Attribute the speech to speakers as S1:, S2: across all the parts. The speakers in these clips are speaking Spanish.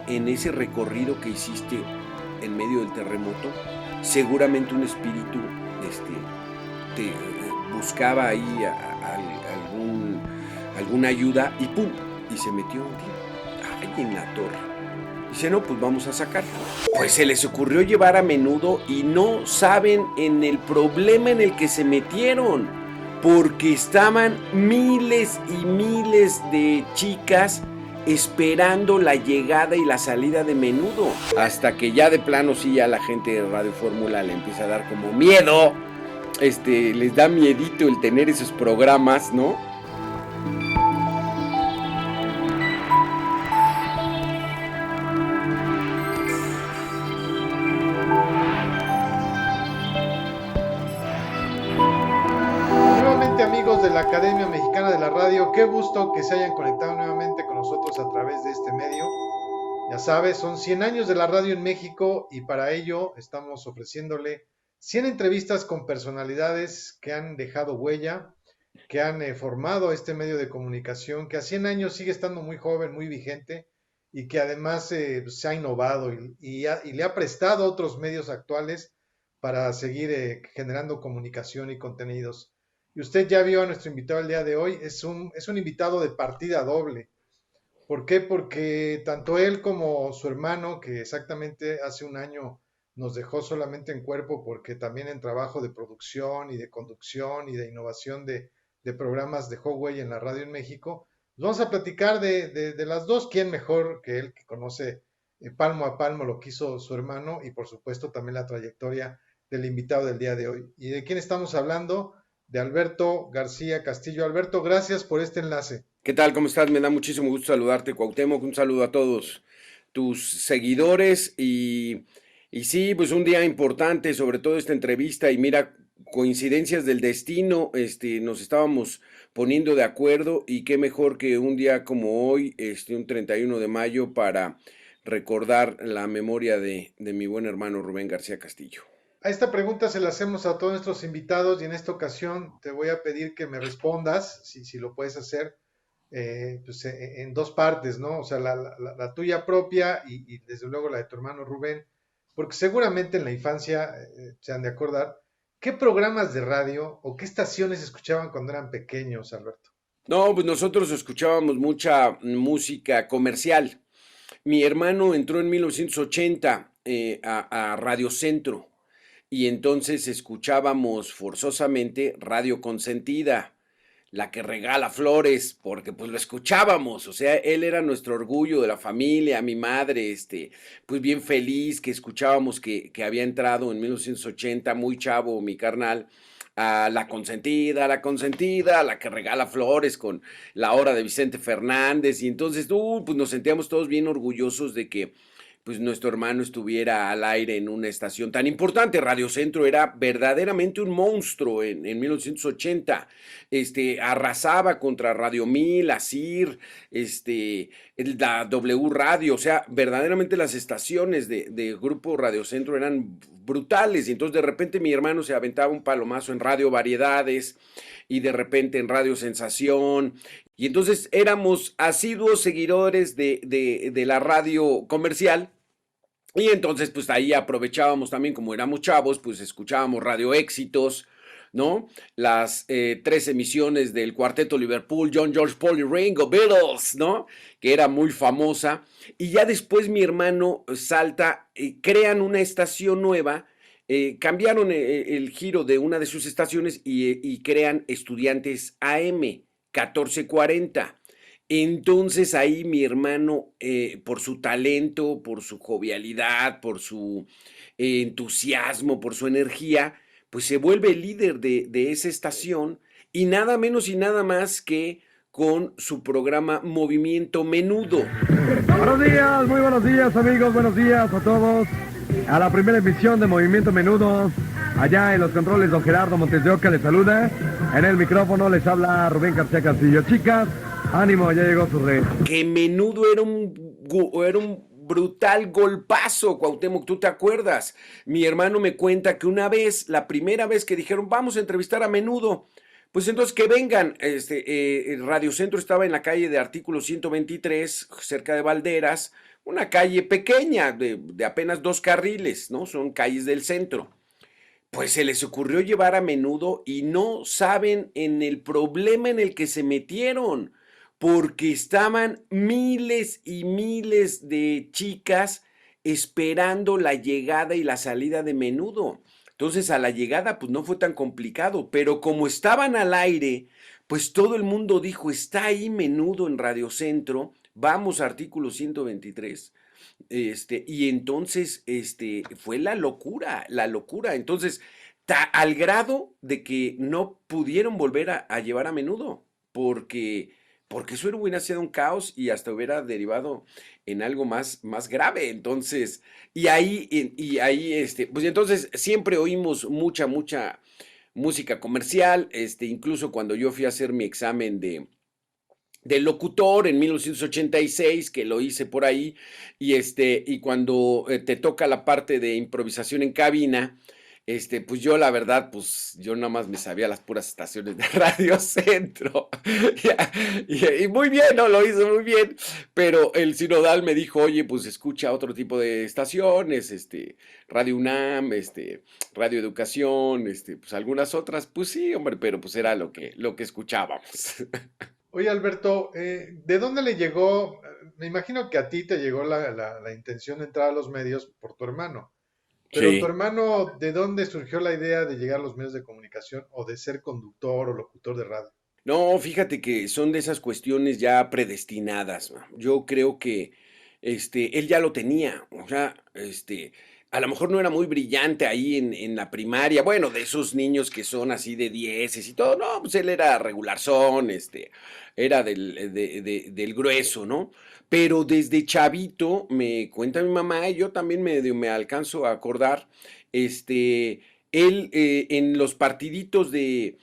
S1: en ese recorrido que hiciste en medio del terremoto, seguramente un espíritu te buscaba ahí alguna ayuda y ¡pum! Y se metió un tío ahí en la torre. Dice, no, pues vamos a sacarlo. Pues se les ocurrió llevar a Menudo y no saben en el problema en el que se metieron, porque estaban miles y miles de chicas esperando la llegada y la salida de Menudo. Hasta que ya de plano sí ya la gente de Radio Fórmula le empieza a dar como miedo. Les da miedito el tener esos programas, ¿no?
S2: Nuevamente amigos de la Academia Mexicana de la Radio, qué gusto que se hayan conectado nuevamente con nosotros a través de este medio. Ya sabes, son 100 años de la radio en México y para ello estamos ofreciéndole 100 entrevistas con personalidades que han dejado huella, que han formado este medio de comunicación, que a 100 años sigue estando muy joven, muy vigente y que además se ha innovado y le ha prestado a otros medios actuales para seguir generando comunicación y contenidos. Y usted ya vio a nuestro invitado el día de hoy, es un invitado de partida doble. ¿Por qué? Porque tanto él como su hermano, que exactamente hace un año nos dejó solamente en cuerpo, porque también en trabajo de producción y de conducción y de innovación de programas de Huawei en la radio en México, pues vamos a platicar de las dos, quién mejor que él, que conoce palmo a palmo lo que hizo su hermano y por supuesto también la trayectoria del invitado del día de hoy. ¿Y de quién estamos hablando? De Alberto García Castillo. Alberto, gracias por este enlace.
S1: ¿Qué tal? ¿Cómo estás? Me da muchísimo gusto saludarte, Cuauhtémoc. Un saludo a todos tus seguidores y sí, pues un día importante, sobre todo esta entrevista y mira, coincidencias del destino, nos estábamos poniendo de acuerdo y qué mejor que un día como hoy, un 31 de mayo para recordar la memoria de mi buen hermano Rubén García Castillo.
S2: A esta pregunta se la hacemos a todos nuestros invitados y en esta ocasión te voy a pedir que me respondas, si lo puedes hacer, pues en dos partes, ¿no? O sea, la tuya propia y desde luego la de tu hermano Rubén, porque seguramente en la infancia se han de acordar, ¿qué programas de radio o qué estaciones escuchaban cuando eran pequeños, Alberto?
S1: No, pues nosotros escuchábamos mucha música comercial. Mi hermano entró en 1980 a Radio Centro y entonces escuchábamos forzosamente Radio Consentida, la que regala flores, porque pues lo escuchábamos, o sea, él era nuestro orgullo de la familia, mi madre, pues bien feliz que escuchábamos que había entrado en 1980, muy chavo, mi carnal, a la consentida, la que regala flores con la hora de Vicente Fernández, y entonces, pues nos sentíamos todos bien orgullosos de que pues nuestro hermano estuviera al aire en una estación tan importante. Radio Centro era verdaderamente un monstruo en 1980. Arrasaba contra Radio 1000, ASIR, la W Radio, o sea, verdaderamente las estaciones de Grupo Radio Centro eran brutales. Y entonces de repente mi hermano se aventaba un palomazo en Radio Variedades y de repente en Radio Sensación. Y entonces éramos asiduos seguidores de la radio comercial. Y entonces, pues ahí aprovechábamos también, como éramos chavos, pues escuchábamos Radio Éxitos, ¿no? Las 3 emisiones del Cuarteto Liverpool, John, George, Paul y Ringo, Beatles, ¿no? Que era muy famosa. Y ya después mi hermano salta, crean una estación nueva, cambiaron el giro de una de sus estaciones y crean Estudiantes AM 1440. Entonces ahí mi hermano, por su talento, por su jovialidad, por su entusiasmo, por su energía, pues se vuelve el líder de esa estación y nada menos y nada más que con su programa Movimiento Menudo.
S3: Buenos días, muy buenos días amigos, buenos días a todos. A la primera emisión de Movimiento Menudo, allá en los controles don Gerardo Montes de Oca les saluda. En el micrófono les habla Rubén García Castillo. Chicas, ánimo, ya llegó su rey.
S1: Que Menudo era un brutal golpazo, Cuauhtémoc, ¿tú te acuerdas? Mi hermano me cuenta que una vez, la primera vez que dijeron, vamos a entrevistar a Menudo, pues entonces que vengan, Radio Centro estaba en la calle de Artículo 123, cerca de Valderas, una calle pequeña de apenas 2 carriles, ¿no? Son calles del centro. Pues se les ocurrió llevar a Menudo y no saben en el problema en el que se metieron, porque estaban miles y miles de chicas esperando la llegada y la salida de Menudo. Entonces a la llegada pues no fue tan complicado, pero como estaban al aire, pues todo el mundo dijo, está ahí Menudo en Radio Centro, vamos artículo 123. Y entonces, fue la locura, la locura. Entonces, al grado de que no pudieron volver a llevar a Menudo, porque eso hubiera sido un caos y hasta hubiera derivado en algo más grave. Entonces, pues entonces siempre oímos mucha música comercial, incluso cuando yo fui a hacer mi examen de locutor en 1986, que lo hice por ahí, y cuando te toca la parte de improvisación en cabina, pues yo la verdad, pues yo nada más me sabía las puras estaciones de Radio Centro. Y muy bien, ¿no? Lo hice muy bien, pero el sinodal me dijo, oye, pues escucha otro tipo de estaciones, Radio UNAM, Radio Educación, pues algunas otras, pues sí, hombre, pero pues era lo que escuchábamos.
S2: Oye, Alberto, ¿de dónde le llegó? Me imagino que a ti te llegó la intención de entrar a los medios por tu hermano, pero tu
S1: Sí.
S2: hermano, ¿de dónde surgió la idea de llegar a los medios de comunicación o de ser conductor o locutor de radio?
S1: No, fíjate que son de esas cuestiones ya predestinadas, ¿no? Yo creo que, él ya lo tenía, o sea, a lo mejor no era muy brillante ahí en la primaria, bueno, de esos niños que son así de dieces y todo, no, pues él era regularzón, era del grueso, ¿no? Pero desde chavito, me cuenta mi mamá, y yo también me alcanzo a acordar, él en los partiditos de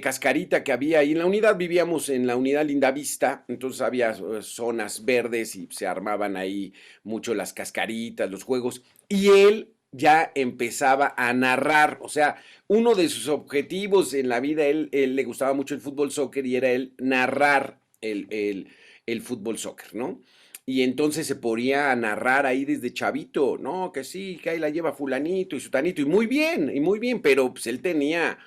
S1: cascarita que había ahí. En la unidad vivíamos en la unidad Lindavista, entonces había zonas verdes y se armaban ahí mucho las cascaritas, los juegos, y él ya empezaba a narrar, o sea, uno de sus objetivos en la vida, él le gustaba mucho el fútbol soccer y era él narrar el fútbol soccer, ¿no? Y entonces se ponía a narrar ahí desde chavito, no, que sí, que ahí la lleva fulanito y sutanito, y muy bien, pero pues él tenía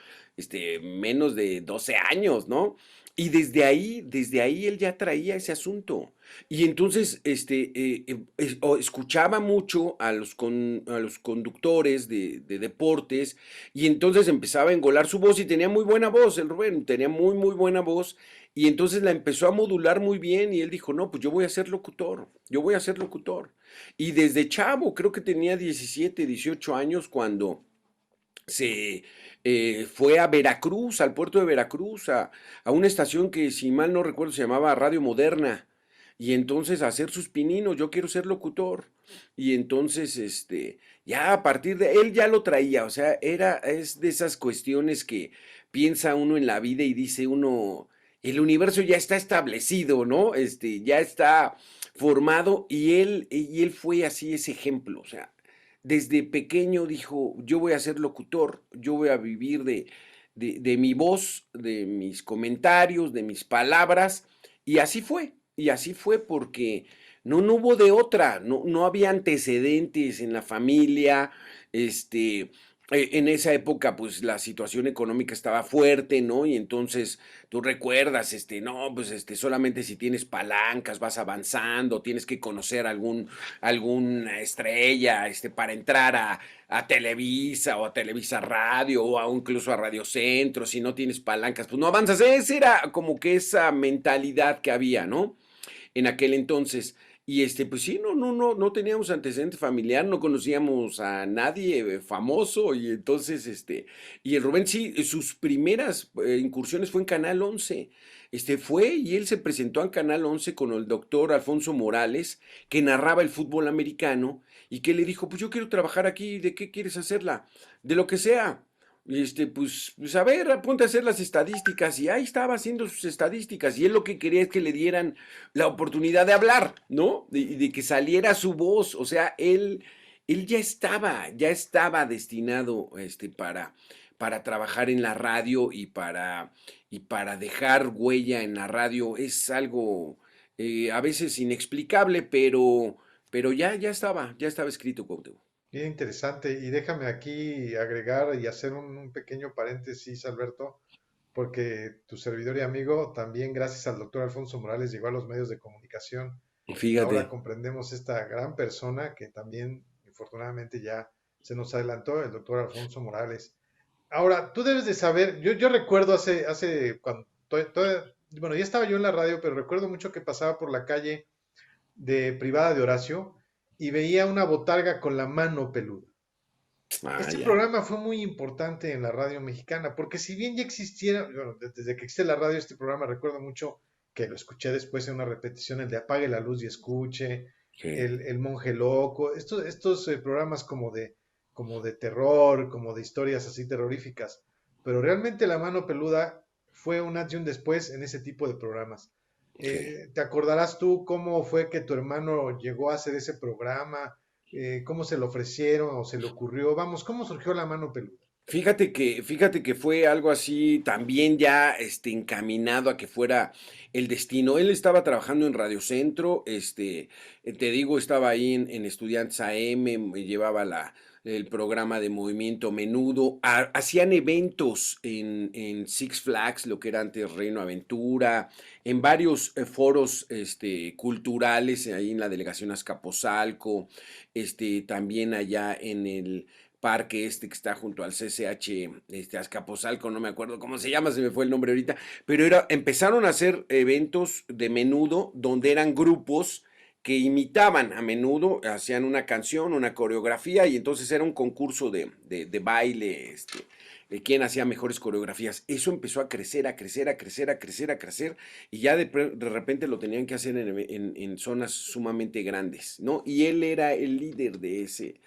S1: menos de 12 años, ¿no? Y desde ahí él ya traía ese asunto. Y entonces, escuchaba mucho a los conductores de deportes y entonces empezaba a engolar su voz y tenía muy buena voz, el Rubén, tenía muy, muy buena voz y entonces la empezó a modular muy bien y él dijo, no, pues yo voy a ser locutor, yo voy a ser locutor. Y desde chavo, creo que tenía 17, 18 años cuando se fue a Veracruz, al puerto de Veracruz, a una estación que si mal no recuerdo se llamaba Radio Moderna. Y entonces a hacer sus pininos, yo quiero ser locutor. Y entonces, ya a partir de él ya lo traía, o sea, es de esas cuestiones que piensa uno en la vida y dice uno, el universo ya está establecido, ¿no? Ya está formado y él fue así ese ejemplo, o sea, desde pequeño dijo, yo voy a ser locutor, yo voy a vivir de mi voz, de mis comentarios, de mis palabras, y así fue porque no hubo de otra, no había antecedentes en la familia, en esa época pues la situación económica estaba fuerte, ¿no? Y entonces tú recuerdas, no, pues solamente si tienes palancas vas avanzando, tienes que conocer alguna estrella, para entrar a Televisa o a Televisa Radio o incluso a Radio Centro, si no tienes palancas, pues no avanzas. Esa era como que esa mentalidad que había, ¿no? En aquel entonces. Y pues sí, no teníamos antecedente familiar, no conocíamos a nadie famoso, y entonces, y el Rubén sí, sus primeras incursiones fue en Canal 11. Fue y él se presentó en Canal 11 con el doctor Alfonso Morales, que narraba el fútbol americano, y que le dijo, pues yo quiero trabajar aquí, ¿de qué quieres hacerla? De lo que sea. Y pues a ver, ponte a hacer las estadísticas. Y ahí estaba haciendo sus estadísticas. Y él lo que quería es que le dieran la oportunidad de hablar, ¿no? De que saliera su voz. O sea, él ya estaba destinado, para trabajar en la radio y para dejar huella en la radio. Es algo a veces inexplicable, pero ya estaba escrito, Cuauhtémoc.
S2: Bien interesante. Y déjame aquí agregar y hacer un pequeño paréntesis, Alberto, porque tu servidor y amigo también, gracias al doctor Alfonso Morales, llegó a los medios de comunicación y ahora
S1: Fíjate.
S2: comprendemos esta gran persona que también, infortunadamente, ya se nos adelantó, el doctor Alfonso Morales. Ahora, tú debes de saber, yo recuerdo cuando, bueno, ya estaba yo en la radio, pero recuerdo mucho que pasaba por la calle de privada de Horacio y veía una botarga con la mano peluda.
S1: Ah,
S2: Este
S1: ya.
S2: programa fue muy importante en la radio mexicana, porque si bien ya existiera, bueno, desde que existe la radio, este programa recuerdo mucho que lo escuché después en una repetición, el de Apague la luz y escuche,
S1: Sí.
S2: el Monje Loco, estos programas como de terror, como de historias así terroríficas. Pero realmente La Mano Peluda fue un antes y un después en ese tipo de programas.
S1: Sí.
S2: ¿Te acordarás tú cómo fue que tu hermano llegó a hacer ese programa? ¿Cómo se lo ofrecieron o se le ocurrió? Vamos, ¿cómo surgió La Mano Peluda?
S1: Fíjate que fue algo así también ya encaminado a que fuera el destino. Él estaba trabajando en Radio Centro, te digo, estaba ahí en Estudiantes AM, me llevaba el programa de Movimiento Menudo, hacían eventos en Six Flags, lo que era antes Reino Aventura, en varios foros culturales, ahí en la delegación Azcapotzalco, también allá en el parque que está junto al CCH, Azcapotzalco, no me acuerdo cómo se llama, se me fue el nombre ahorita, pero empezaron a hacer eventos de Menudo donde eran grupos que imitaban a Menudo, hacían una canción, una coreografía, y entonces era un concurso de baile, de quién hacía mejores coreografías. Eso empezó a crecer, a crecer, a crecer, a crecer, a crecer, y ya de repente lo tenían que hacer en zonas sumamente grandes, ¿no? Y él era el líder de ese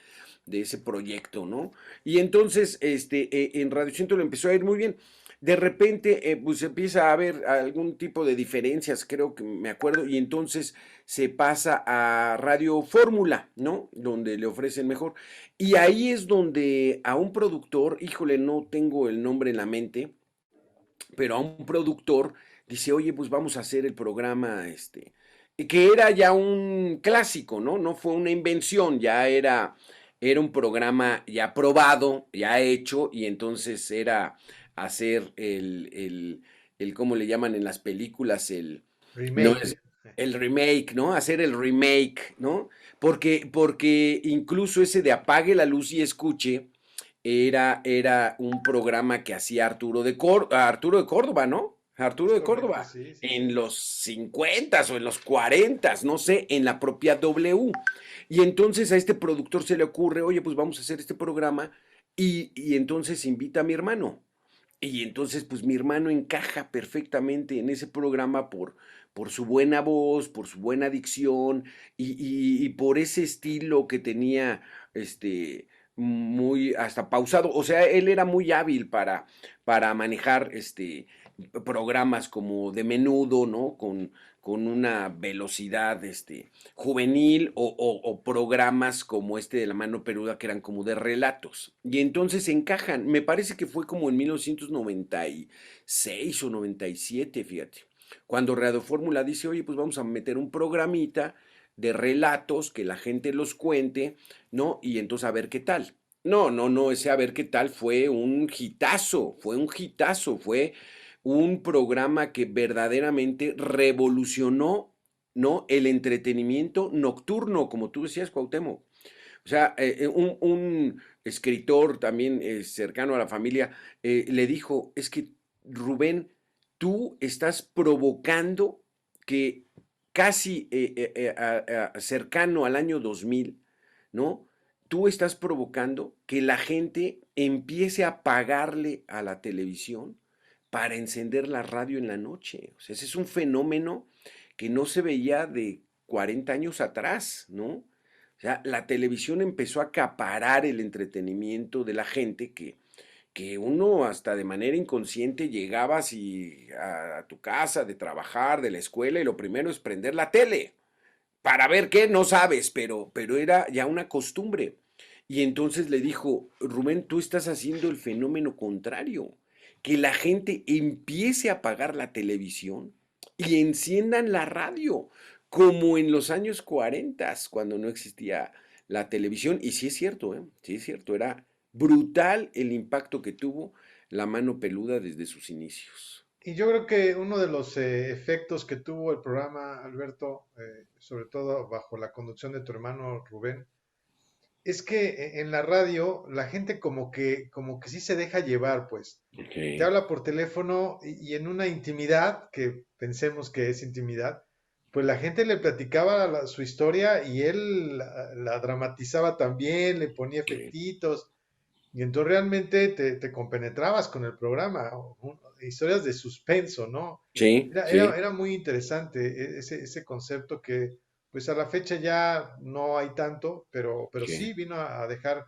S1: proyecto, ¿no? Y entonces, en Radio Centro le empezó a ir muy bien. De repente, pues empieza a haber algún tipo de diferencias, creo que me acuerdo, y entonces se pasa a Radio Fórmula, ¿no? Donde le ofrecen mejor. Y ahí es donde a un productor, híjole, no tengo el nombre en la mente, pero a un productor dice, oye, pues vamos a hacer el programa, que era ya un clásico, ¿no? No fue una invención, era un programa ya probado, ya hecho, y entonces era hacer ¿cómo le llaman en las películas? No
S2: Remake.
S1: es el remake, ¿no? Hacer el remake, ¿no? Porque incluso ese de apague la luz y escuche, era un programa que hacía Arturo de Córdoba, ¿no? Arturo
S2: Es
S1: de
S2: correcto,
S1: Córdoba,
S2: sí, sí,
S1: en
S2: sí.
S1: los 50 o en los 40, no sé, en la propia W. Y entonces a este productor se le ocurre, oye, pues vamos a hacer este programa, y entonces invita a mi hermano. Y entonces, pues mi hermano encaja perfectamente en ese programa por su buena voz, por su buena dicción y por ese estilo que tenía, muy hasta pausado. O sea, él era muy hábil para manejar programas como de Menudo, ¿no? Con una velocidad juvenil o programas como de La Mano Peluda que eran como de relatos. Y entonces encajan. Me parece que fue como en 1996 o 97, fíjate. Cuando Radio Fórmula dice, oye, pues vamos a meter un programita de relatos, que la gente los cuente, ¿no? Y entonces a ver qué tal. No, no, no, ese a ver qué tal fue un programa que verdaderamente revolucionó, ¿no? El entretenimiento nocturno, como tú decías, Cuauhtémoc. O sea, un escritor también cercano a la familia le dijo, es que Rubén, tú estás provocando que casi cercano al año 2000, ¿no? Tú estás provocando que la gente empiece a pagarle a la televisión para encender la radio en la noche. O sea, ese es un fenómeno que no se veía de 40 años atrás, ¿no? O sea, la televisión empezó a acaparar el entretenimiento de la gente que uno hasta de manera inconsciente llegabas a tu casa de trabajar, de la escuela, y lo primero es prender la tele. Para ver qué, no sabes, pero era ya una costumbre. Y entonces le dijo, Rubén, tú estás haciendo el fenómeno contrario, que la gente empiece a apagar la televisión y enciendan la radio, como en los años 40, cuando no existía la televisión. Y sí es cierto, ¿eh? Sí es cierto, era brutal el impacto que tuvo la mano peluda desde sus inicios.
S2: Y yo creo que uno de los efectos que tuvo el programa, Alberto, sobre todo bajo la conducción de tu hermano Rubén, es que en la radio la gente como que sí se deja llevar, pues. Te
S1: Ok,
S2: habla por teléfono y en una intimidad, que pensemos que es intimidad, pues la gente le platicaba su historia y él la dramatizaba también, le ponía
S1: ok.
S2: efectitos, y entonces realmente te compenetrabas con el programa, historias de suspenso, ¿no?
S1: Sí, sí,
S2: Era muy interesante ese concepto que pues a la fecha ya no hay tanto, pero sí
S1: sí.
S2: vino a dejar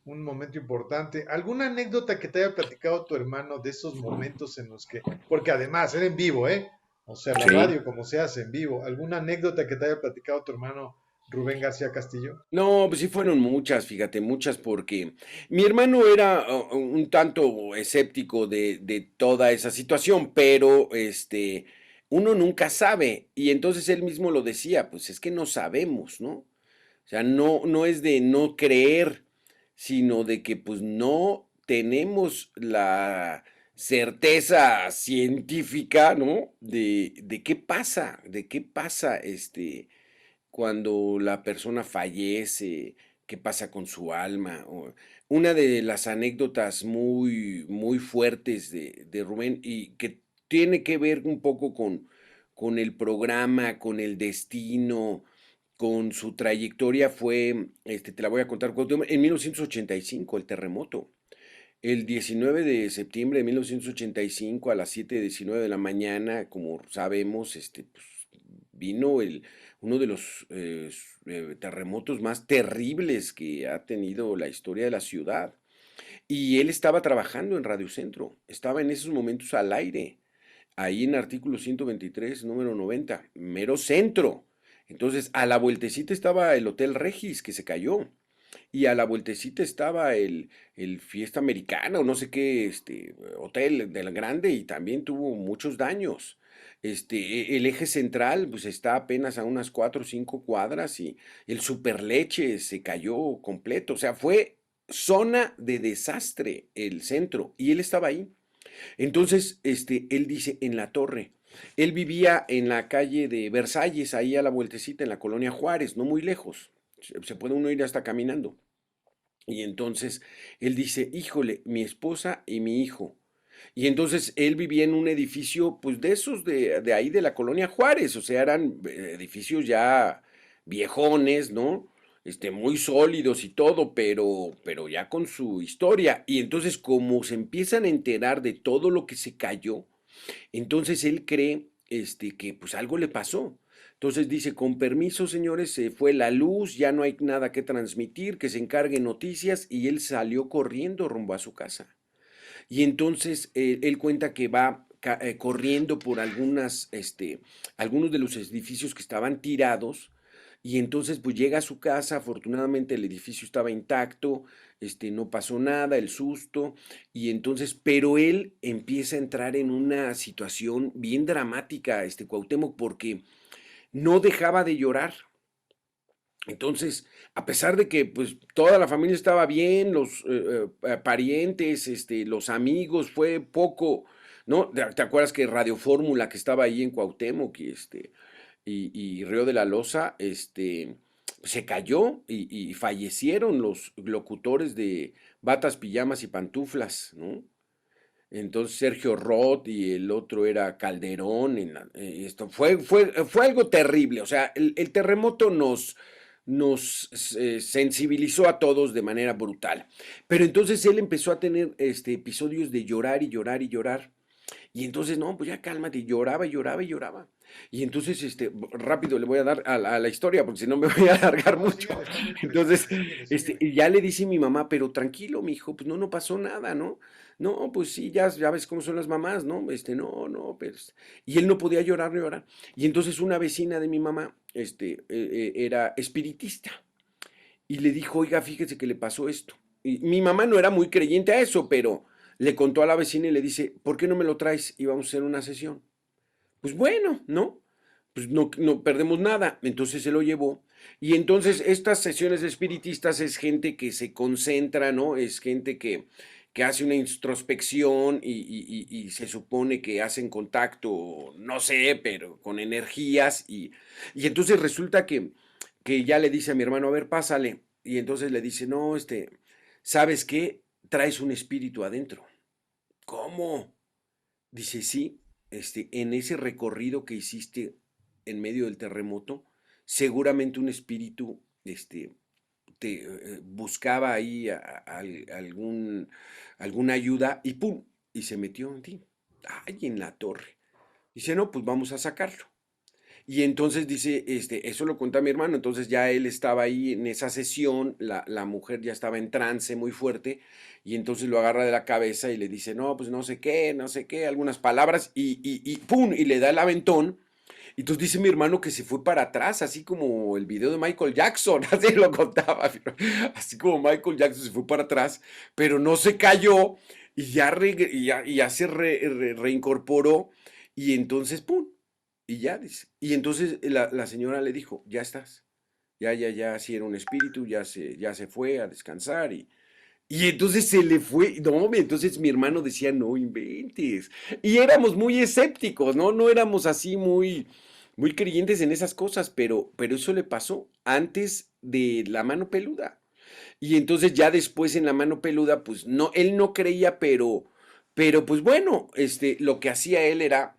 S2: un momento importante. ¿Alguna anécdota que te haya platicado tu hermano de esos momentos en los que, porque además era en vivo, ¿eh? O sea, la
S1: Sí.
S2: radio como se hace en vivo. ¿Alguna anécdota que te haya platicado tu hermano Rubén García Castillo?
S1: No, pues sí fueron muchas, fíjate, muchas, porque mi hermano era un tanto escéptico de toda esa situación, pero uno nunca sabe, y entonces él mismo lo decía, pues es que no sabemos, ¿no? O sea, no es de no creer, sino de que pues no tenemos la certeza científica, ¿no? De qué pasa, cuando la persona fallece, qué pasa con su alma. Una de las anécdotas muy, muy fuertes de Rubén y que tiene que ver un poco con el programa, con el destino, con su trayectoria fue, te la voy a contar, en 1985, el terremoto. El 19 de septiembre de 1985 a las 7:19 de la mañana, como sabemos, pues, vino uno de los terremotos más terribles que ha tenido la historia de la ciudad. Y él estaba trabajando en Radio Centro, estaba en esos momentos al aire, ahí en artículo 123, número 90, mero centro. Entonces, a la vueltecita estaba el Hotel Regis, que se cayó. Y a la vueltecita estaba el Fiesta Americana o no sé qué, hotel del grande y también tuvo muchos daños. El eje central pues está apenas a unas 4 o 5 cuadras y el Superleche se cayó completo. O sea, fue zona de desastre el centro y él estaba ahí. Entonces, él dice en la torre. Él vivía en la calle de Versalles, ahí a la vueltecita, en la colonia Juárez, no muy lejos. Se puede uno ir hasta caminando. Y entonces él dice, híjole, mi esposa y mi hijo. Y entonces él vivía en un edificio, pues de esos de ahí de la colonia Juárez, o sea, eran edificios ya viejones, ¿no? Muy sólidos y todo, pero ya con su historia. Y entonces como se empiezan a enterar de todo lo que se cayó, entonces él cree que pues algo le pasó. Entonces dice, con permiso, señores, se fue la luz, ya no hay nada que transmitir, que se encargue noticias y él salió corriendo rumbo a su casa. Y entonces él cuenta que va corriendo por algunos de los edificios que estaban tirados y entonces pues llega a su casa, afortunadamente el edificio estaba intacto, no pasó nada, el susto, y entonces, pero él empieza a entrar en una situación bien dramática, Cuauhtémoc, porque no dejaba de llorar. Entonces, a pesar de que pues toda la familia estaba bien, los parientes, los amigos, fue poco, ¿no? ¿Te acuerdas que Radio Fórmula que estaba ahí en Cuauhtémoc y Río de la Loza, se cayó y fallecieron los locutores de Batas, Pijamas y Pantuflas, ¿no? Entonces Sergio Roth y el otro era Calderón. Esto fue algo terrible. O sea, el terremoto nos sensibilizó a todos de manera brutal. Pero entonces él empezó a tener episodios de llorar y llorar y llorar. Y entonces, no, pues ya cálmate, y lloraba y lloraba y lloraba. Y entonces, rápido le voy a dar a la historia, porque si no me voy a alargar
S2: No,
S1: mucho.
S2: síguele, está muy
S1: Entonces,
S2: interesante, síguele, síguele.
S1: y ya le dice mi mamá, pero tranquilo, mi hijo, pues no pasó nada, ¿no? No, pues sí, ya ves cómo son las mamás, ¿no? No, pero. Y él no podía llorar, llorar. Y entonces una vecina de mi mamá, era espiritista. Y le dijo, oiga, fíjese que le pasó esto. Y mi mamá no era muy creyente a eso, pero le contó a la vecina y le dice, ¿por qué no me lo traes y vamos a hacer una sesión? pues bueno, ¿no? Pues no perdemos nada. Entonces se lo llevó. Y entonces estas sesiones de espiritistas es gente que se concentra, ¿no? Es gente que hace una introspección y se supone que hacen contacto, no sé, pero con energías. Y entonces resulta que ya le dice a mi hermano, a ver, pásale. Y entonces le dice, no, ¿sabes qué? Traes un espíritu adentro. ¿Cómo? Dice, sí, en ese recorrido que hiciste en medio del terremoto, seguramente un espíritu, te buscaba ahí alguna ayuda y ¡pum! Y se metió en ti. Ay, en la torre. Dice, no, pues vamos a sacarlo. Y entonces dice, eso lo cuenta mi hermano, entonces ya él estaba ahí en esa sesión, la mujer ya estaba en trance muy fuerte, y entonces lo agarra de la cabeza y le dice, no, pues no sé qué, algunas palabras, y ¡pum! Y le da el aventón, y entonces dice mi hermano que se fue para atrás, así como el video de Michael Jackson, así lo contaba, así como Michael Jackson se fue para atrás, pero no se cayó, y ya se reincorporó, y entonces, ¡pum! Y ya, dice. Y entonces la señora le dijo, ya estás. Ya, si era un espíritu, ya se fue a descansar. Y entonces se le fue. No, entonces mi hermano decía, no inventes. Y éramos muy escépticos, ¿no? No éramos así muy creyentes en esas cosas, pero eso le pasó antes de la mano peluda. Y entonces ya después en la mano peluda, pues no, él no creía, pero pues bueno, lo que hacía él era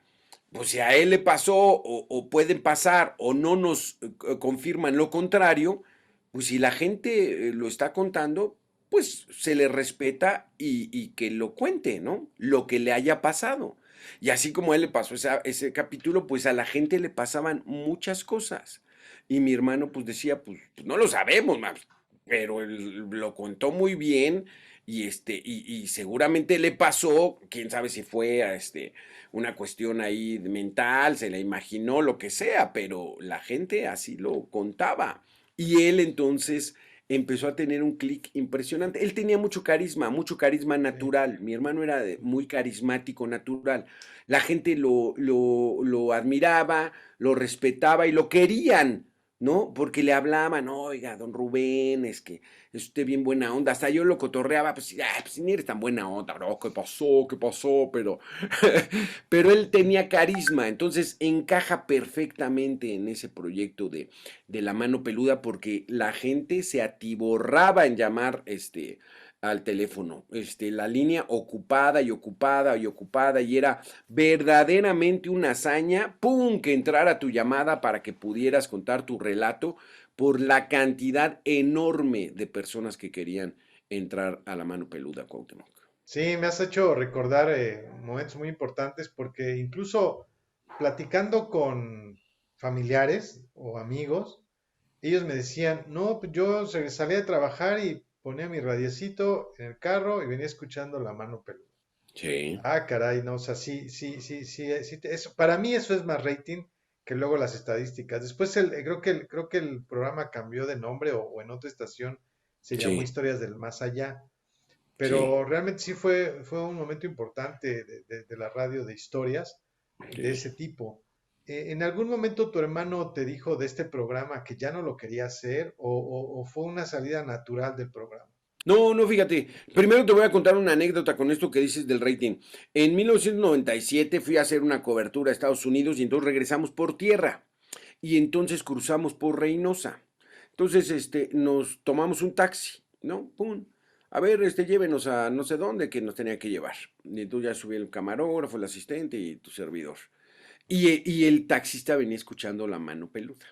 S1: pues si a él le pasó o pueden pasar o no nos confirman lo contrario, pues si la gente lo está contando, pues se le respeta y que lo cuente, ¿no? Lo que le haya pasado. Y así como a él le pasó ese capítulo, pues a la gente le pasaban muchas cosas. Y mi hermano pues decía, pues no lo sabemos, pero él lo contó muy bien y seguramente le pasó, quién sabe si fue a una cuestión ahí mental, se la imaginó, lo que sea, pero la gente así lo contaba. Y él entonces empezó a tener un clic impresionante. Él tenía mucho carisma
S2: Sí.
S1: natural. Mi hermano era muy carismático natural. La gente lo admiraba, lo respetaba y lo querían, ¿no? Porque le hablaban, oiga, don Rubén, es que es usted bien buena onda. Hasta yo lo cotorreaba, pues, pues ni eres tan buena onda, ¿no? ¿Qué pasó? ¿Qué pasó? Pero él tenía carisma, entonces encaja perfectamente en ese proyecto de la mano peluda porque la gente se atiborraba en llamar al teléfono, la línea ocupada y ocupada y ocupada y era verdaderamente una hazaña, ¡pum!, que entrara tu llamada para que pudieras contar tu relato por la cantidad enorme de personas que querían entrar a la mano peluda, Cuauhtémoc.
S2: Sí, me has hecho recordar momentos muy importantes porque incluso platicando con familiares o amigos, ellos me decían, no, pues yo salía de trabajar y ponía mi radiecito en el carro y venía escuchando La Mano Peluda.
S1: Sí,
S2: Ah, caray, no, o sea, sí, sí, sí, sí, sí, eso, para mí eso es más rating que luego las estadísticas. Después creo que el programa cambió de nombre o en otra estación se llamó
S1: sí,
S2: Historias del Más Allá.
S1: sí.
S2: Pero realmente sí fue un momento importante de la radio de historias de
S1: Sí.
S2: ese tipo. ¿En algún momento tu hermano te dijo de este programa que ya no lo quería hacer o fue una salida natural del programa?
S1: No, no, fíjate. Primero te voy a contar una anécdota con esto que dices del rating. En 1997 fui a hacer una cobertura a Estados Unidos y entonces regresamos por tierra. Y entonces cruzamos por Reynosa. Entonces, nos tomamos un taxi, ¿no? Pum. A ver, llévenos a no sé dónde que nos tenía que llevar. Y entonces ya subí el camarógrafo, el asistente y tu servidor. Y el taxista venía escuchando La Mano Peluda.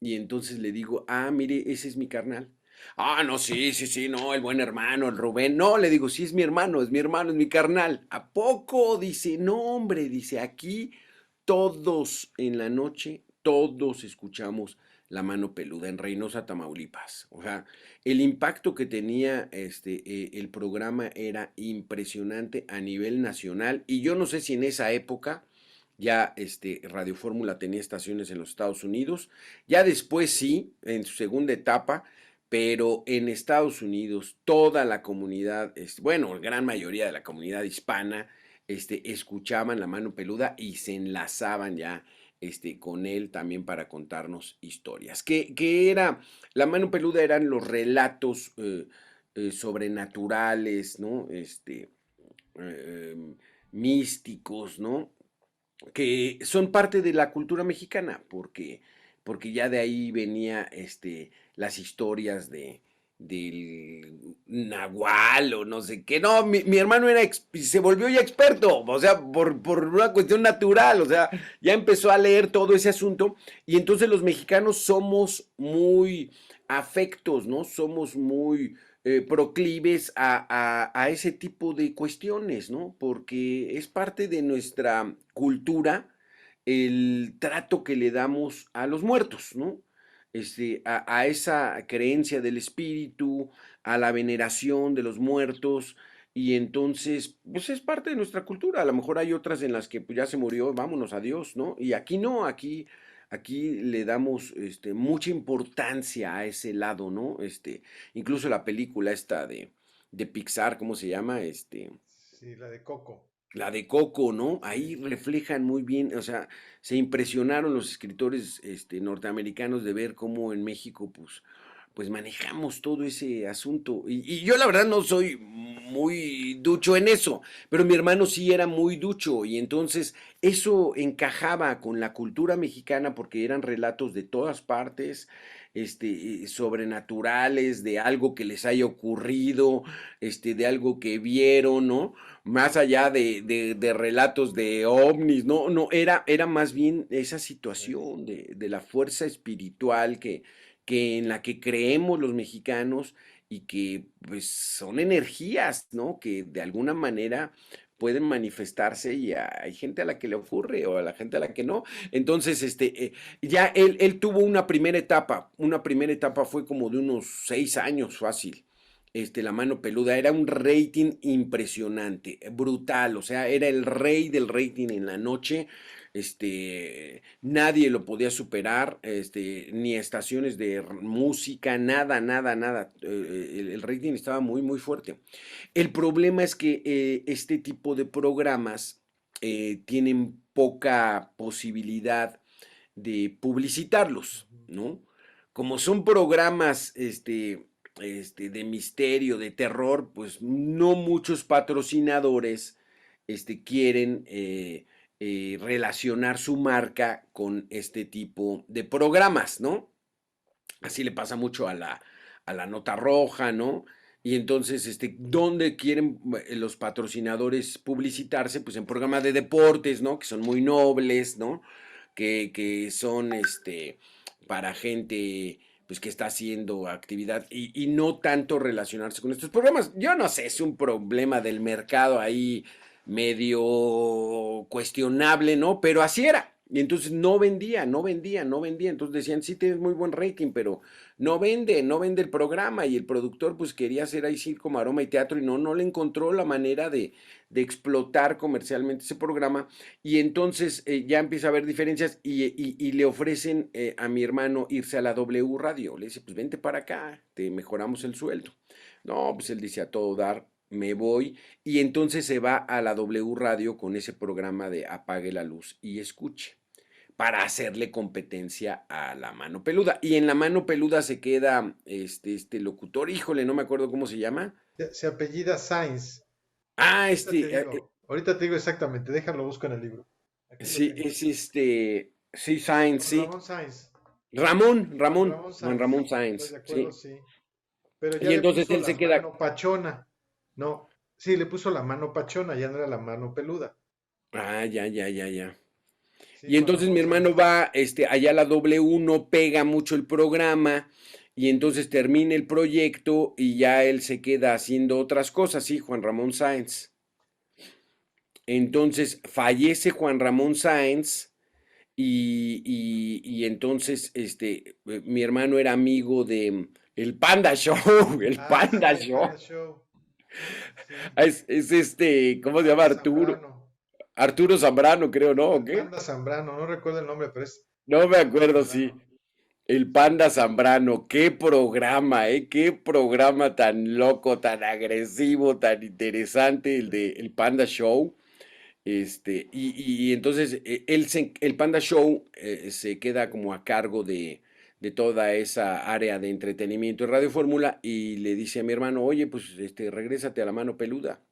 S1: Y entonces le digo, mire, ese es mi carnal. No, sí, sí, sí, no, el buen hermano, el Rubén. No, le digo, sí, es mi hermano, es mi hermano, es mi carnal. ¿A poco? Dice, no, hombre, dice, aquí todos en la noche, todos escuchamos La Mano Peluda en Reynosa, Tamaulipas. O sea, el impacto que tenía el programa era impresionante a nivel nacional. Y yo no sé si en esa época ya Radio Fórmula tenía estaciones en los Estados Unidos, ya después sí, en su segunda etapa, pero en Estados Unidos toda la comunidad, bueno, gran mayoría de la comunidad hispana escuchaban La Mano Peluda y se enlazaban ya con él también para contarnos historias. ¿Qué era? La Mano Peluda eran los relatos sobrenaturales, ¿no? Místicos, ¿no? Que son parte de la cultura mexicana, porque ya de ahí venía las historias del Nahual o no sé qué. No, mi hermano se volvió ya experto, o sea, por una cuestión natural, o sea, ya empezó a leer todo ese asunto y entonces los mexicanos somos muy afectos, ¿no? Somos muy proclives a ese tipo de cuestiones, ¿no? Porque es parte de nuestra cultura el trato que le damos a los muertos, ¿no? A esa creencia del espíritu, a la veneración de los muertos, y entonces, pues es parte de nuestra cultura. A lo mejor hay otras en las que pues, ya se murió, vámonos, adiós, ¿no? Y aquí no, aquí le damos mucha importancia a ese lado, ¿no? Incluso la película esta de Pixar, ¿cómo se llama?
S2: Sí, la de Coco.
S1: La de Coco, ¿no? Ahí reflejan muy bien, o sea, se impresionaron los escritores norteamericanos de ver cómo en México, pues manejamos todo ese asunto. Y yo la verdad no soy muy ducho en eso, pero mi hermano sí era muy ducho y entonces eso encajaba con la cultura mexicana porque eran relatos de todas partes, sobrenaturales, de algo que les haya ocurrido, de algo que vieron, ¿no? Más allá de relatos de ovnis, no, no, era más bien esa
S2: Sí.
S1: situación de la fuerza espiritual que en la que creemos los mexicanos y que pues son energías, ¿no? Que de alguna manera pueden manifestarse y hay gente a la que le ocurre o a la gente a la que no. Entonces, ya él tuvo una primera etapa fue como de unos 6 años fácil. La Mano Peluda era un rating impresionante, brutal, o sea, era el rey del rating en la noche, nadie lo podía superar, ni estaciones de música, nada, nada, nada, el rating estaba muy, muy fuerte. El problema es que este tipo de programas tienen poca posibilidad de publicitarlos,
S2: Ujú.
S1: ¿no? Como son programas, de misterio, de terror, pues no muchos patrocinadores, quieren relacionar su marca con este tipo de programas, ¿no? Así le pasa mucho a la Nota Roja, ¿no? Y entonces, ¿dónde quieren los patrocinadores publicitarse? Pues en programas de deportes, ¿no? Que son muy nobles, ¿no? Que son, para gente, pues que está haciendo actividad y no tanto relacionarse con estos programas. Yo no sé, es un problema del mercado ahí medio cuestionable, ¿no? Pero así era. Y entonces no vendía, no vendía, no vendía. Entonces decían, sí tienes muy buen rating, pero no vende el programa. Y el productor pues quería hacer ahí circo, maroma y teatro y no le encontró la manera de explotar comercialmente ese programa. Y entonces ya empieza a haber diferencias y le ofrecen a mi hermano irse a la W Radio. Le dice, pues vente para acá, te mejoramos el sueldo. No, pues él dice a todo dar, me voy. Y entonces se va a la W Radio con ese programa de apague la luz y escuche para hacerle competencia a La Mano Peluda. Y en La Mano Peluda se queda este locutor, híjole, no me acuerdo cómo se llama.
S2: Se apellida Sainz.
S1: Ah,
S2: Ahorita te digo exactamente, déjalo, busco en el libro. Aquí lo
S1: sí,
S2: tengo.
S1: es sí, Sainz,
S2: Juan
S1: sí.
S2: Ramón Sainz. Juan
S1: Ramón,
S2: Ramón
S1: Juan
S2: Sainz.
S1: Ramón
S2: Estoy
S1: Sainz,
S2: de acuerdo,
S1: sí.
S2: sí. Pero ya
S1: Y
S2: le
S1: entonces
S2: puso
S1: él
S2: la
S1: se queda,
S2: mano pachona. No, sí, le puso la mano pachona, ya no era la mano peluda.
S1: ya, ya, ya, ya.
S2: Sí,
S1: Y
S2: Juan
S1: entonces mi
S2: Ramón
S1: hermano
S2: Sainz.
S1: va, allá a la W, no pega mucho el programa, y entonces termina el proyecto y ya él se queda haciendo otras cosas, sí, Juan Ramón Sáenz. Entonces fallece Juan Ramón Sáenz y entonces mi hermano era amigo de el Panda Show, el
S2: Ah, sí,
S1: Panda
S2: el Panda
S1: Show.
S2: Show. Sí.
S1: Es ¿cómo se llama?
S2: Panda Zambrano.
S1: Arturo Zambrano, creo, ¿no? ¿O
S2: El
S1: qué?
S2: Panda Zambrano, no recuerdo el nombre, pero es
S1: No me
S2: el Panda
S1: acuerdo, sí.
S2: Zambrano.
S1: El Panda Zambrano, qué programa, ¿eh? Qué programa tan loco, tan agresivo, tan interesante, el de El Panda Show. Y entonces el Panda Show se queda como a cargo de toda esa área de entretenimiento y Radio Fórmula y le dice a mi hermano, oye, pues regrésate a la mano peluda.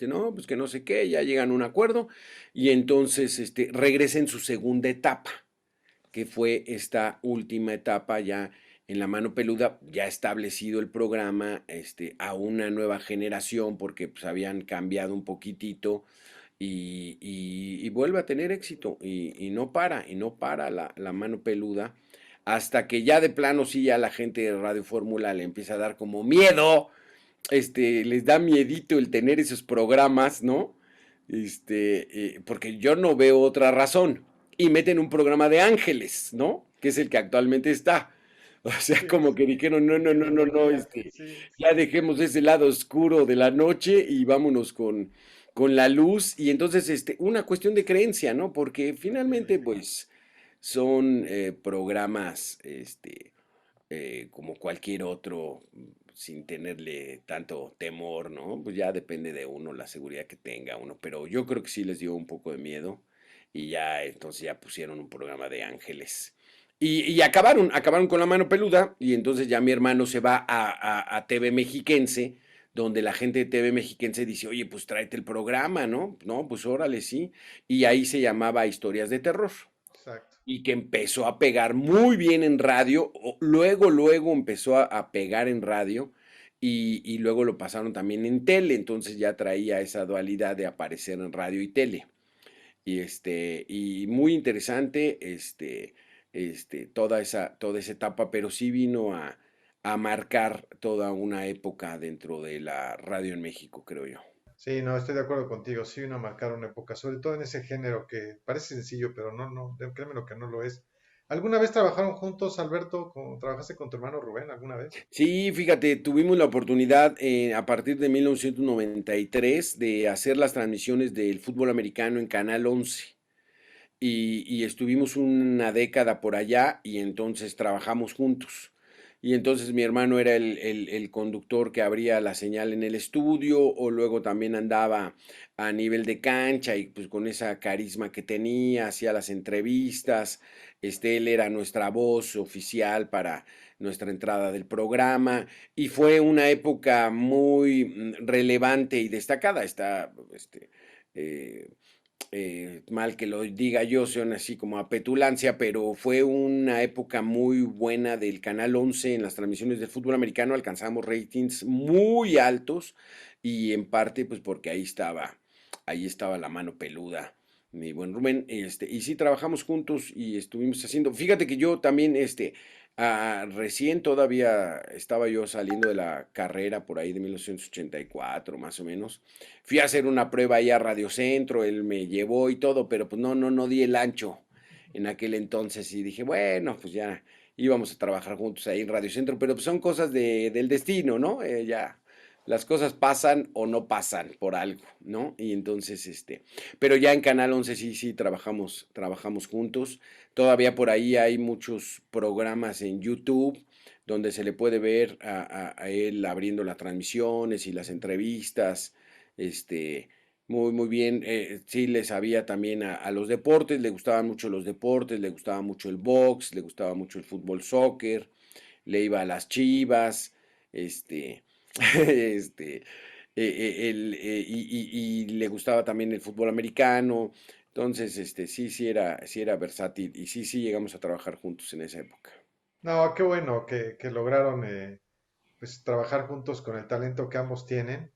S1: No, pues que no sé qué, ya llegan a un acuerdo y entonces regresa en su segunda etapa, que fue esta última etapa ya en la mano peluda, ya establecido el programa a una nueva generación porque pues habían cambiado un poquitito y vuelve a tener éxito y no para, y no para la mano peluda hasta que ya de plano sí ya la gente de Radio Fórmula le empieza a dar como miedo, les da miedito el tener esos programas, ¿no? Porque yo no veo otra razón. Y meten un programa de ángeles, ¿no? Que es el que actualmente está. O sea,
S2: Sí,
S1: como que dijeron, no, no, no, no, no,
S2: sí,
S1: ya dejemos ese lado oscuro de la noche y vámonos con la luz. Y entonces, una cuestión de creencia, ¿no? Porque finalmente, pues, son programas, como cualquier otro, sin tenerle tanto temor, ¿no? Pues ya depende de uno, la seguridad que tenga uno, pero yo creo que sí les dio un poco de miedo y ya entonces ya pusieron un programa de ángeles. Y acabaron con la mano peluda y entonces ya mi hermano se va a TV Mexiquense, donde la gente de TV Mexiquense dice, oye, pues tráete el programa, ¿no? No, pues órale, sí. Y ahí se llamaba Historias de Terror
S2: exacto.
S1: y que empezó a pegar muy bien en radio, luego empezó a pegar en radio y luego lo pasaron también en tele, entonces ya traía esa dualidad de aparecer en radio y tele. Y muy interesante, toda esa etapa, pero sí vino a marcar toda una época dentro de la radio en México, creo yo.
S2: Sí, no, estoy de acuerdo contigo. Sí vino a marcar una época, sobre todo en ese género que parece sencillo, pero créeme lo que no lo es. ¿Alguna vez trabajaron juntos, Alberto? ¿Trabajaste con tu hermano Rubén alguna vez?
S1: Sí, fíjate, tuvimos la oportunidad a partir de 1993 de hacer las transmisiones del fútbol americano en Canal 11 y estuvimos una década por allá y entonces trabajamos juntos. Y entonces mi hermano era el conductor que abría la señal en el estudio o luego también andaba a nivel de cancha y pues con esa carisma que tenía, hacía las entrevistas, él era nuestra voz oficial para nuestra entrada del programa y fue una época muy relevante y destacada. Eh, Mal que lo diga yo, son así como a petulancia, pero fue una época muy buena del Canal 11 en las transmisiones del fútbol americano, alcanzamos ratings muy altos y en parte pues porque ahí estaba la mano peluda, mi buen Rubén, y sí trabajamos juntos y estuvimos haciendo, fíjate que yo también, recién todavía estaba yo saliendo de la carrera por ahí de 1984 más o menos. Fui a hacer una prueba ahí a Radio Centro, él me llevó y todo, pero pues no di el ancho en aquel entonces y dije, bueno, pues ya íbamos a trabajar juntos ahí en Radio Centro, pero pues son cosas del destino, ¿no? Ya las cosas pasan o no pasan por algo, ¿no? Y entonces, pero ya en Canal 11 sí trabajamos juntos. Todavía por ahí hay muchos programas en YouTube donde se le puede ver a él abriendo las transmisiones y las entrevistas, este, muy bien. Sí le sabía también a los deportes, le gustaban mucho los deportes, le gustaba mucho el box, le gustaba mucho el fútbol soccer, le iba a las Chivas, este, este, y le gustaba también el fútbol americano. Entonces, sí era versátil y sí llegamos a trabajar juntos en esa época.
S2: No, qué bueno que lograron pues, trabajar juntos con el talento que ambos tienen.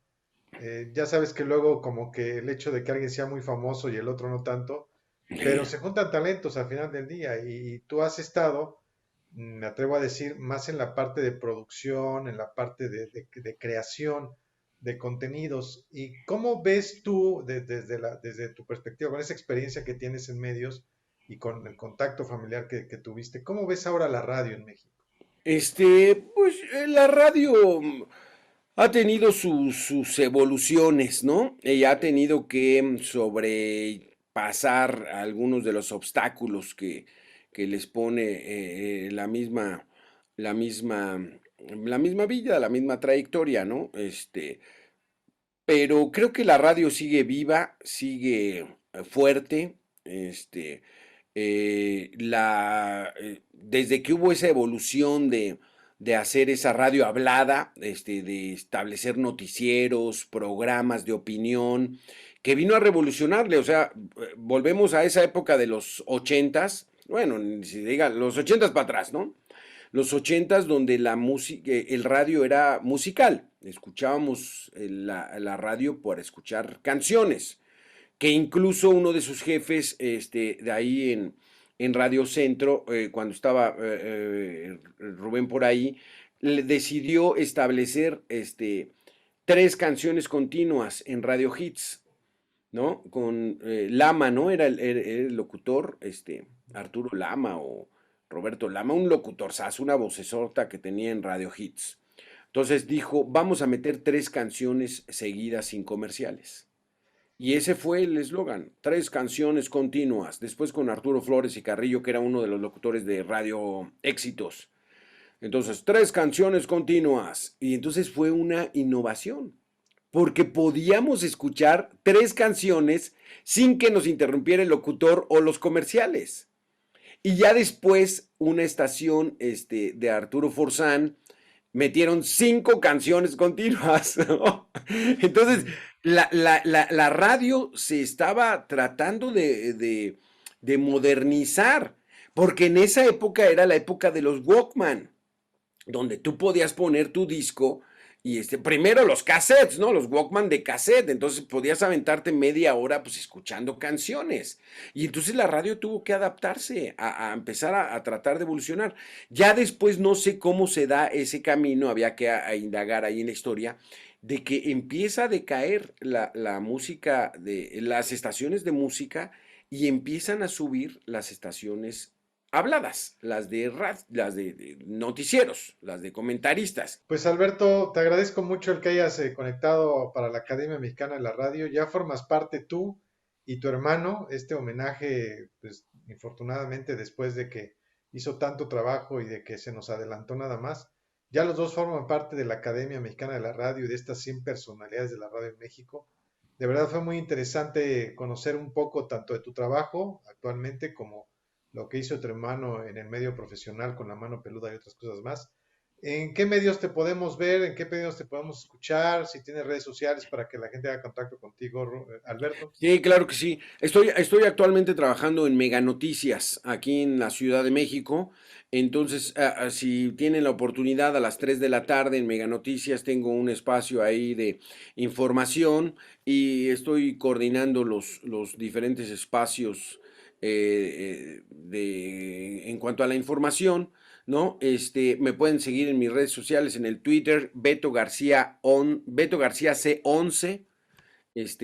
S2: Ya sabes que luego como que el hecho de que alguien sea muy famoso y el otro no tanto, pero se juntan talentos al final del día y tú has estado, me atrevo a decir, más en la parte de producción, en la parte de creación de contenidos. ¿Y cómo ves tú desde tu perspectiva, con esa experiencia que tienes en medios y con el contacto familiar que tuviste, cómo ves ahora la radio en México?
S1: Pues la radio ha tenido sus evoluciones, ¿no? Y ha tenido que sobrepasar algunos de los obstáculos que les pone la misma vida, la misma trayectoria, ¿no? pero creo que la radio sigue viva, sigue fuerte, este, desde que hubo esa evolución de hacer esa radio hablada, de establecer noticieros, programas de opinión, que vino a revolucionarle, o sea, volvemos a esa época de los ochentas, bueno, ni se diga, los ochentas para atrás, ¿no? Los ochentas donde la música, el radio era musical, escuchábamos la radio para escuchar canciones, que incluso uno de sus jefes, de ahí en Radio Centro, cuando estaba Rubén por ahí, decidió establecer, 3 canciones continuas en Radio Hits, ¿no? Con Lama, ¿no? Era el locutor, Arturo Lama o Roberto Lama, un locutorzazo, una vocesota que tenía en Radio Hits. Entonces dijo, vamos a meter 3 canciones seguidas sin comerciales. Y ese fue el eslogan, 3 canciones continuas. Después con Arturo Flores y Carrillo, que era uno de los locutores de Radio Éxitos. Entonces, 3 canciones continuas. Y entonces fue una innovación, porque podíamos escuchar 3 canciones sin que nos interrumpiera el locutor o los comerciales. Y ya después, una estación de Arturo Forzán, metieron 5 canciones continuas, ¿no? Entonces, la radio se estaba tratando de modernizar, porque en esa época era la época de los Walkman, donde tú podías poner tu disco y primero los cassettes, ¿no? Los Walkman de cassette, entonces podías aventarte media hora pues escuchando canciones. Y entonces la radio tuvo que adaptarse a empezar a tratar de evolucionar. Ya después no sé cómo se da ese camino, había que indagar ahí en la historia, de que empieza a decaer la música, de las estaciones de música y empiezan a subir las estaciones habladas, las de noticieros, las de comentaristas.
S2: Pues Alberto, te agradezco mucho el que hayas conectado para la Academia Mexicana de la Radio. Ya formas parte tú y tu hermano, este homenaje, pues infortunadamente después de que hizo tanto trabajo y de que se nos adelantó nada más, ya los dos forman parte de la Academia Mexicana de la Radio y de estas 100 personalidades de la radio en México. De verdad fue muy interesante conocer un poco tanto de tu trabajo actualmente como lo que hizo tu hermano en el medio profesional con La Mano Peluda y otras cosas más. ¿En qué medios te podemos ver? ¿En qué medios te podemos escuchar? Si tienes redes sociales para que la gente haga contacto contigo, Alberto.
S1: Sí, claro que sí. Estoy actualmente trabajando en Mega Noticias aquí en la Ciudad de México. Entonces, si tienen la oportunidad a las 3 de la tarde en Mega Noticias, tengo un espacio ahí de información y estoy coordinando los diferentes espacios en cuanto a la información, ¿no? Me pueden seguir en mis redes sociales, en el Twitter, Beto García C11. Es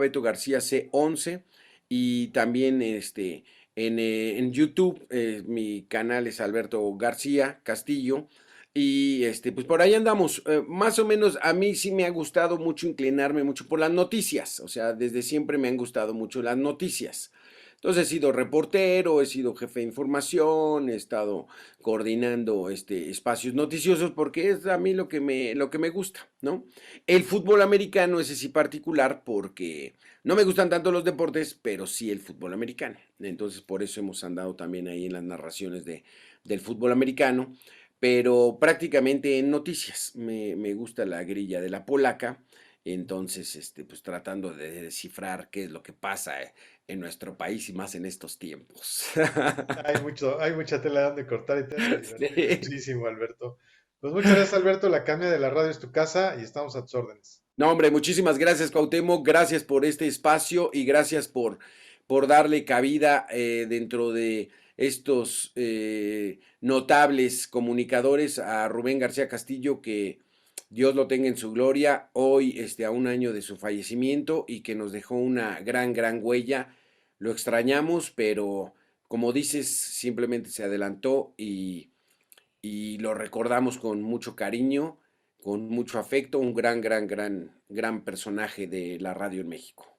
S1: @Beto García C11 y también en YouTube mi canal es Alberto García Castillo y pues por ahí andamos. Más o menos a mí sí me ha gustado mucho inclinarme mucho por las noticias, o sea, desde siempre me han gustado mucho las noticias. Entonces he sido reportero, he sido jefe de información, he estado coordinando espacios noticiosos porque es a mí lo que me gusta, ¿no? El fútbol americano ese sí particular porque no me gustan tanto los deportes, pero sí el fútbol americano. Entonces por eso hemos andado también ahí en las narraciones del fútbol americano, pero prácticamente en noticias. Me gusta la grilla de la polaca. Entonces, pues tratando de descifrar qué es lo que pasa en nuestro país y más en estos tiempos.
S2: Hay mucha tela de donde cortar y te vas a divertir
S1: Sí.
S2: muchísimo, Alberto. Pues muchas gracias, Alberto. La Academia de la Radio es tu casa y estamos a tus órdenes.
S1: No, hombre, muchísimas gracias, Cuauhtémoc. Gracias por este espacio y gracias por darle cabida dentro de estos notables comunicadores a Rubén García Castillo, que Dios lo tenga en su gloria, hoy a un año de su fallecimiento y que nos dejó una gran, gran huella. Lo extrañamos, pero como dices, simplemente se adelantó y lo recordamos con mucho cariño, con mucho afecto, un gran, gran, gran, gran personaje de la radio en México.